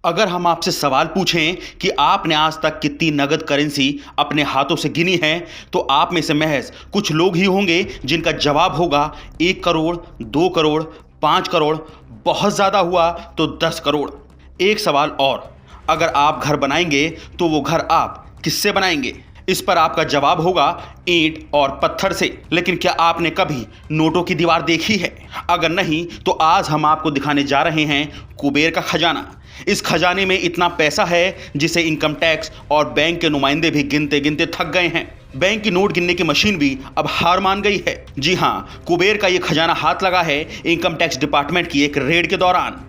अगर हम आपसे सवाल पूछें कि आपने आज तक कितनी नगद करेंसी अपने हाथों से गिनी है, तो आप में से महज कुछ लोग ही होंगे जिनका जवाब होगा 1 करोड़, 2 करोड़, 5 करोड़, बहुत ज़्यादा हुआ तो 10 करोड़। एक सवाल और, अगर आप घर बनाएंगे तो वो घर आप किससे बनाएंगे? इस पर आपका जवाब होगा ईंट और पत्थर से। लेकिन क्या आपने कभी नोटों की दीवार देखी है? अगर नहीं तो आज हम आपको दिखाने जा रहे हैं कुबेर का खजाना। इस खजाने में इतना पैसा है जिसे इनकम टैक्स और बैंक के नुमाइंदे भी गिनते गिनते थक गए हैं। बैंक की नोट गिनने की मशीन भी अब हार मान गई है। जी हाँ, कुबेर का यह खजाना हाथ लगा है इनकम टैक्स डिपार्टमेंट की एक रेड के दौरान।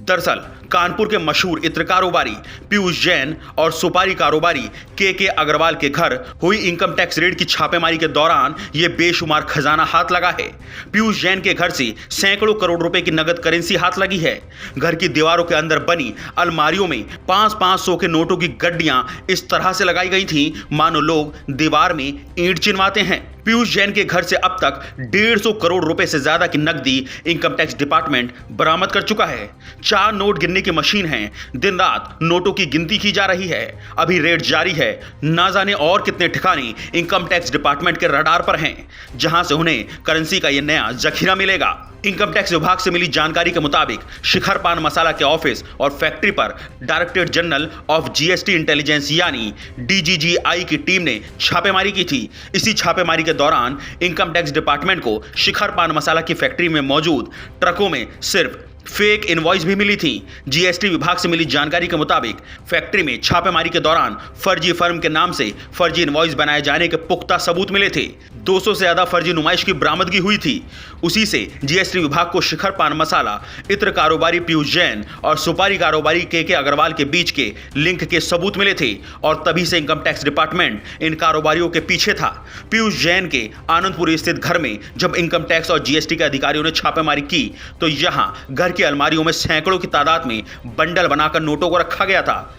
दरअसल कानपुर के मशहूर इत्र कारोबारी पीयूष जैन और सुपारी कारोबारी के अग्रवाल के घर हुई इनकम टैक्स रेड की छापेमारी के दौरान यह बेशुमार खजाना हाथ लगा है। पीयूष जैन के घर से सैकड़ों करोड़ रुपए की नगद करेंसी हाथ लगी है। घर की दीवारों के अंदर बनी अलमारियों में 500-500 के नोटों की गड्डियां इस तरह से लगाई गई थी मानो लोग दीवार में ईंट चिनवाते हैं। पीयूष जैन के घर से अब तक 150 करोड़ रुपए से ज्यादा की नकदी इनकम टैक्स डिपार्टमेंट बरामद कर चुका है। 4 नोट गिनने की मशीन है, दिन रात नोटों की गिनती की जा रही है। अभी रेड जारी है, ना जाने और कितने ठिकाने इनकम टैक्स डिपार्टमेंट के रडार पर हैं, जहां से उन्हें करेंसी का यह नया जखीरा मिलेगा। इनकम टैक्स विभाग से मिली जानकारी के मुताबिक शिखर पान मसाला के ऑफिस और फैक्ट्री पर directorate general of GST intelligence यानी डीजीजीआई की टीम ने छापेमारी की थी। इसी छापेमारी के दौरान इनकम टैक्स डिपार्टमेंट को शिखर पान मसाला की फैक्ट्री में मौजूद ट्रकों में सिर्फ फेक इनवॉइस भी मिली थी। जीएसटी विभाग से मिली जानकारी के मुताबिक फैक्ट्री में छापेमारी के दौरान फर्जी फर्म के नाम से फर्जी इनवॉइस बनाए जाने के पुख्ता सबूत मिले थे। 200 से ज्यादा फर्जी नुमाइश की बरामदगी हुई थी। उसी से जीएसटी विभाग को शिखर पान मसाला, इत्र कारोबारी पीयूष जैन और सुपारी कारोबारी के अग्रवाल के बीच के लिंक के सबूत मिले थे और तभी से इनकम टैक्स डिपार्टमेंट इन कारोबारियों के पीछे था। पीयूष जैन के आनंदपुर स्थित घर में जब इनकम टैक्स और जीएसटी के अधिकारियों ने छापेमारी की तो यहां घर की अलमारियों में सैकड़ों की तादाद में बंडल बनाकर नोटों को रखा गया था।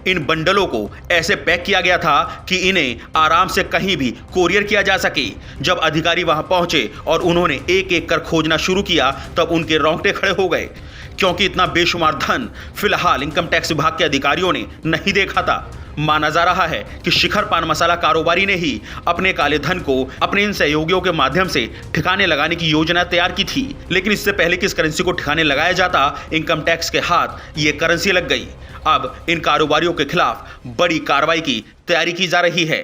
इन बंडलों को ऐसे पैक किया गया था कि इन्हें आराम से कहीं भी कोरियर किया जा सके। जब अधिकारी वहां पहुंचे और उन्होंने एक एक कर खोजना शुरू किया तब उनके रोंगटे खड़े हो गए, क्योंकि इतना बेशुमार धन फिलहाल इनकम टैक्स विभाग के अधिकारियों ने नहीं देखा था। माना जा रहा है कि शिखर पान मसाला कारोबारी ने ही अपने काले धन को अपने इन सहयोगियों के माध्यम से ठिकाने लगाने की योजना तैयार की थी। लेकिन इससे पहले कि इस करेंसी को ठिकाने लगाया जाता, इनकम टैक्स के हाथ ये करेंसी लग गई। अब इन कारोबारियों के खिलाफ बड़ी कार्रवाई की तैयारी की जा रही है।